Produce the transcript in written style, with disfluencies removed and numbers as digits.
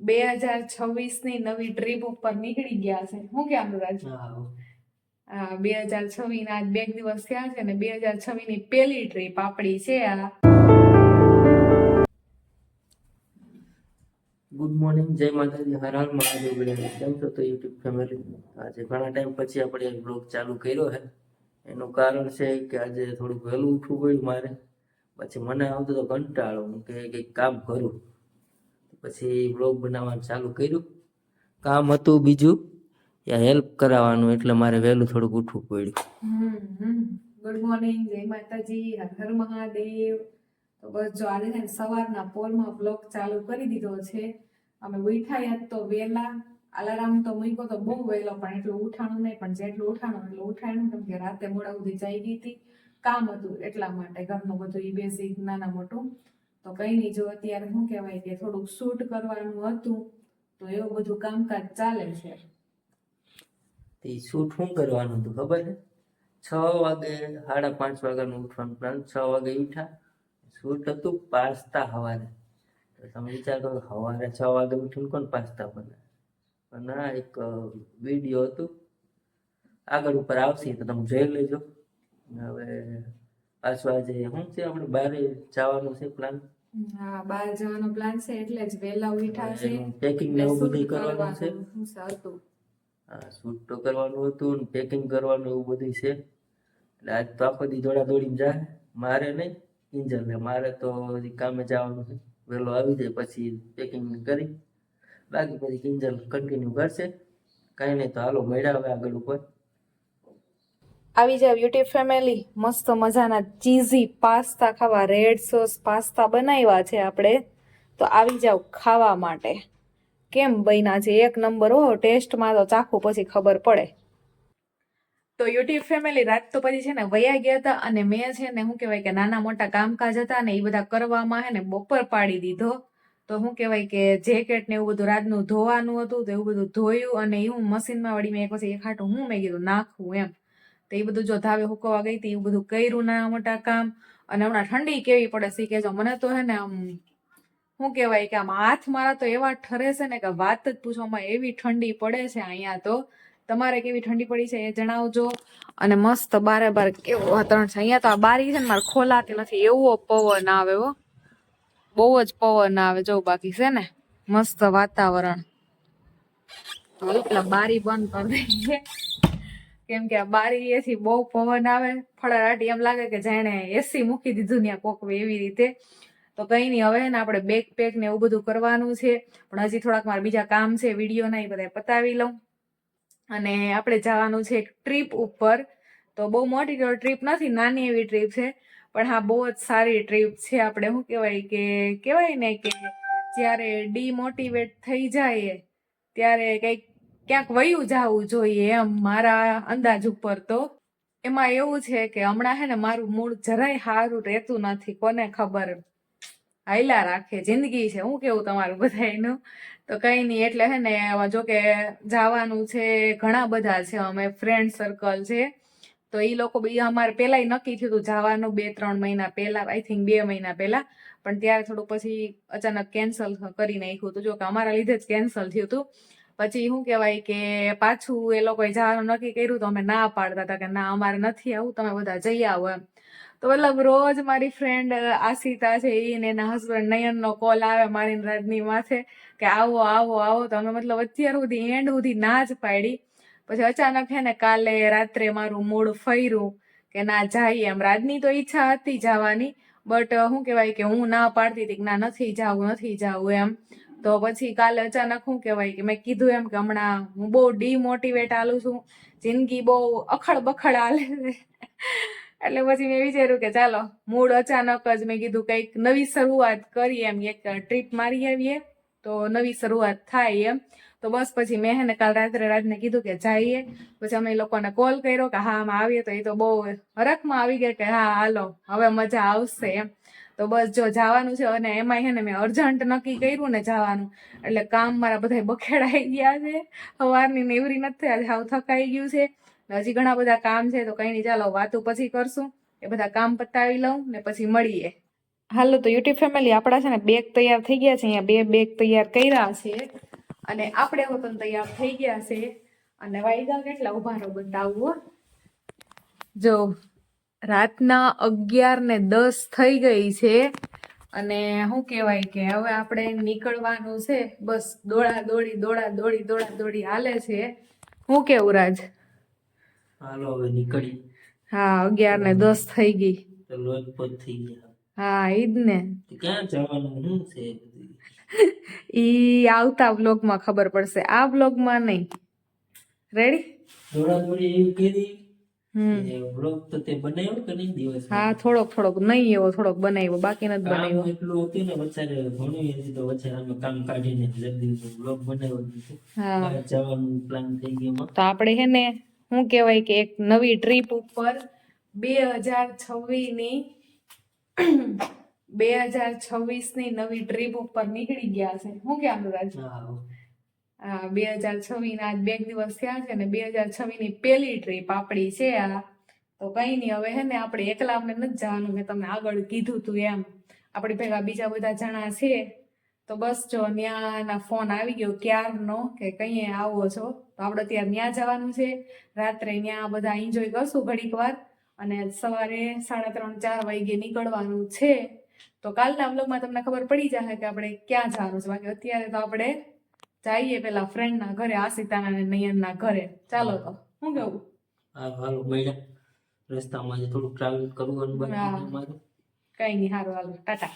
2026ની નવી ટ્રીપ ઉપર નીકળી ગયા છે. શું કે અનુરાજ? 2026 ના આજ 2 દિવસ થયા છે ને 2026 ની પહેલી ટ્રીપ આપણી છે આ. ગુડ મોર્નિંગ, જય માતાજી, હર હર મહાદેવ. કેમ છો તો યુટ્યુબ ફેમિલી? આજે ઘણા ટાઈમ પછી આપણે બ્લોગ ચાલુ કર્યો છે. એનું કારણ છે કે આજે થોડું વહેલું ઉઠવું પડ્યું મારે. પછી મને આવતો તો કંટાળો કે કંઈક કામ કરું, પછી બ્લોગ બનાવવાનું ચાલુ કર્યું. કામ હતું બીજું, ત્યાં હેલ્પ કરાવવાનું, એટલે મારે વહેલું થોડુંક ઉઠવું પડ્યું. ગુડ મોર્નિંગ, જય માતાજી, હર હર મહાદેવ. તો બસ જો આજે છે ને સવારના પોરમાં બ્લોગ ચાલુ કરી દીધો છે. અમે ઉઠાયા તો વહેલા, અલાર્મ તો મૂક્યો તો બહુ વહેલો, પણ એટલું ઉઠાણું નહીં, પણ જેટલું ઉઠાણું એટલું ઉઠાણું, કેમ કે રાતે મોડા સુધી જાગી ગઈ હતી, કામ હતું એટલા માટે, ઘરનું બધું એ બેસિક નાના મોટું. તો કઈ નહીં, જો અત્યારે શું કહેવાય કે થોડુંક શૂટ કરવાનું હતું, તો એવું બધું કામકાજ ચાલે છે. શૂટ શું કરવાનું હતું ખબર છે? 6 વાગે, 5:30 વાગ્યાનું ઉઠવાનું પ્લાન. 6 વાગે ઉઠ્યા, શૂટ હતું પાસ્તા સવારે. તો તમે વિચાર કરો, સવારે 6 વાગે ઉઠીને કોણ પાસ્તા બનાવે? પણ ના, એક વિડીયો હતું, આગળ ઉપર આવશે તો તમે જોઈ લેજો. હવે પાછું આજે શું છે, આપણે બહાર જવાનું છે પ્લાન. હા, બહાર જવાનો પ્લાન છે, એટલે જ વહેલા ઉઠ્યા છે. પેકિંગ ને એવું બધું કરવાનું છે. હા, શૂટ તો કરવાનું હતું ને પેકિંગ કરવાનું એવું બધું છે. એટલે આજ તો આખો દી દોડા દોડીને જાય. મારે નહીં, કિંજલ ને. મારે તો કામે જવાનું છે, વહેલો આવી જાય પછી પેકિંગ કરી, બાકી પછી કિંજલ કન્ટિન્યુ કરશે. કઈ નહીં, તો હાલો મળ્યા હવે આગળ ઉપર. આવી જાવ યુટ્યુબ ફેમિલી, મસ્ત મજાના ચીઝી પાસ્તા ખાવા. રેડ સોસ પાસ્તા બનાવ્યા છે આપણે, તો આવી જાવ ખાવા માટે. કેમ બન્યા છે? એક નંબર હો. ટેસ્ટમાં તો ચાખું પછી ખબર પડે. તો યુટ્યુબ ફેમિલી, રાત તો પછી છે ને વયા ગયા હતા, અને મેં છે ને શું કહેવાય કે નાના મોટા કામકાજ હતા ને એ બધા કરવામાં છે ને બપોર પાડી દીધો. તો શું કહેવાય કે જેકેટ ને એવું બધું રાતનું ધોવાનું હતું, તો એવું બધું ધોયું, અને એ હું મશીનમાં વળી મેં પછી એક હાટું મેં કીધું નાખવું એમ. તો એ બધું જો ધાવે હુકવવા ગઈ હતી, એવું બધું કર્યું નાના મોટા કામ. અને હમણાં ઠંડી કેવી પડે છે કે જો, મને તો હે ને આમ શું કહેવાય કે આમ હાથ મારા તો એવા ઠરે છે ને કે વાત જ પૂછવામાં, એવી ઠંડી પડે છે અહીંયા. તો તમારે કેવી ઠંડી પડી છે એ જણાવજો. અને મસ્ત બારે બાર કેવું વાતાવરણ છે અહીંયા. તો આ બારી છે ને મારે ખોલાતી નથી, એવો પવન આવે હો, બહુ જ પવન આવે. જો બાકી છે ને મસ્ત વાતાવરણ. એટલે બારી બંધ કરી દઈએ, કેમ કે આ બારીએથી બહુ પવન આવે, ફળારાટી, એમ લાગે કે જાણે એસી મૂકી દીધું ત્યાં કોક એવી રીતે. તો કઈ નહીં, હવે ને આપણે બેગ પેક ને એવું બધું કરવાનું છે, પણ હજી થોડાક મારે બીજા કામ છે, વિડીયો ના એ બધા પતાવી લઉં. અને આપણે જવાનું છે એક ટ્રીપ ઉપર. તો બહુ મોટી ટ્રીપ નથી, નાની એવી ટ્રીપ છે, પણ હા બહુ જ સારી ટ્રીપ છે. આપણે શું કહેવાય ને કે જ્યારે ડીમોટિવેટ થઈ જાય ત્યારે કંઈક ક્યાંક વયું જવું જોઈએ, એમ મારા અંદાજ ઉપર. તો એમાં એવું છે કે હમણાં હે ને મારું મૂડ જરાય સારું રહેતું નથી, કોને ખબર, હાયલા રાખે જિંદગી છે. હું કેવું તમારું બધાયનું? તો કઈ નહીં, એટલે હે ને જો કે જવાનું છે, ઘણા બધા છે, અમે ફ્રેન્ડ સર્કલ છે. તો એ લોકો બી અમારે પેલા નક્કી થયું હતું જવાનું 2-3 મહિના પહેલા, આઈ થિંક 2 મહિના પહેલા, પણ ત્યારે થોડુંક પછી અચાનક કેન્સલ કરી નાખ્યું હતું. જો કે અમારા લીધે જ કેન્સલ થયું હતું. પછી શું કહેવાય કે પાછું એ લોકોએ જવાનું નક્કી કર્યું, તો અમે ના પાડતા હતા કે ના અમારે નથી આવું, તમે બધા જઈ આવો એમ. તો મતલબ રોજ મારી ફ્રેન્ડ આશિતા છે, એને એના હસબન્ડ નયનનો કોલ આવે મારી રાજની માથે કે આવો આવો આવો. તો અમે મતલબ અત્યાર સુધી એન્ડ સુધી ના જ પાડી. પછી અચાનક હે ને કાલે રાત્રે મારું મૂડ ફર્યું કે ના જઈએ એમ. રાજની તો ઈચ્છા હતી જવાની, બટ શું કહેવાય કે હું ના પાડતી હતી કે ના નથી જાવું એમ. તો પછી કાલે અચાનક શું કહેવાય કે મેં કીધું એમ કે હમણાં હું બહુ ડીમોટિવેટ હાલું છું, જિંદગી બહુ અખડ બખડ હાલે છે. એટલે પછી મેં વિચાર્યું કે ચાલો મૂડ અચાનક જ, મેં કીધું કંઈક નવી શરૂઆત કરીએ એમ, એક ટ્રીપ મારી આવીએ તો નવી શરૂઆત થાય એમ. તો બસ પછી મેં હે ને કાલ રાત્રે રાજને કીધું કે જઈએ. પછી અમે એ લોકોને કોલ કર્યો કે હા અમે આવીએ, તો એ તો બહુ હરખમાં આવી ગયા કે હા હાલો હવે મજા આવશે એમ. તો બસ જો જવાનું છે, અને એમાં હે ને મેં અર્જન્ટ નક્કી કર્યું ને જવાનું, એટલે કામ મારા બધા બખેડાઈ ગયા છે. સવારની નેવરી નથી, આજે હાવ થકાઈ ગયું છે. હજી ઘણા બધા કામ છે, તો કઈ નહીં, ચાલો વાતો પછી કરશું. એ બધા કામ પતાવી લઉં ને પછી મળીએ. હાલો તો યુટ્યુબ ફેમિલી આપણા છે ને બેગ તૈયાર થઈ ગયા છે, અહીંયા બે બેગ તૈયાર કર્યા છે અને આપણે વતન તૈયાર થઈ ગયા છે. અને વાયદા કેટલા ઉભા રહો બતાવું હો. જો રાતના 11:10 થઈ ગઈ છે અને શું કહેવાય કે હવે આપણે નીકળવાનું છે. બસ દોડા દોડી હાલે છે. હું કેવું રાજ? હાલો હવે નીકળી. હા 11:10 થઈ ગઈ. તો લોટપોટ થઈ ગયા. હા ઈ જ ને. તો ક્યાં જવાનું શું છે? ઈ આવતા વ્લોગમાં ખબર પડશે, આ વ્લોગમાં નહીં. રેડી? દોડાદોડી એવી કરી. વ્લોગ તો તે બનાવ્યો કે નહીં દિવસ? હા થોડોક નહીં એવો થોડોક બનાવ્યો, બાકી નથી કામ બનાવ્યો. એટલું હતું ને વચ્ચે ઘણું હતી તો વચ્ચે અમે કામ કાઢીને જલ્દી વ્લોગ બનાવ્યો હતો. હા બહાર જવાનું પ્લાન થઈ ગયો. તો આપણે હે ને શું કહેવાય કે એક નવી ટ્રીપ ઉપર 2026 ની 2026 ની નવી ટ્રીપ ઉપર નીકળી ગયા છે. શું કે અનુરાજ? હા 2026 ના આજ 2 દિવસ થયા છે ને 2026 ની પહેલી ટ્રીપ આપણી છે આ. તો કઈ નહીં, હવે હે ને આપણે એકલા અમને નથી જવાનું, મેં તમને આગળ કીધું તું એમ. આપણી ભેગા બીજા બધા જણા છે. તો બસ જો ન્યાના ફોન આવી ગયો ક્યારનો કે કઈએ આવો છો, તો આપણે ત્યાં ન્યા જવાનું છે. રાત્રે ન્યા બધા એન્જોય કરશું ઘડીક વાર અને સવારે 3:30-4 વાગે નીકળવાનું છે. તો કાલના વ્લોગમાં તમને ખબર પડી જશે કે આપણે ક્યાં જવાનું છે. બાકી અત્યારે તો આપણે જઈએ પેલા ફ્રેન્ડના ઘરે, આશિતાના અને નયનના ઘરે. ચાલો તો શું કેવું? હાલો મળ્યા. રસ્તામાં થોડું ટ્રાવેલ કરવાનું બાકી છે મારે. કઈ નહીં, હારું હાલો ટાટા.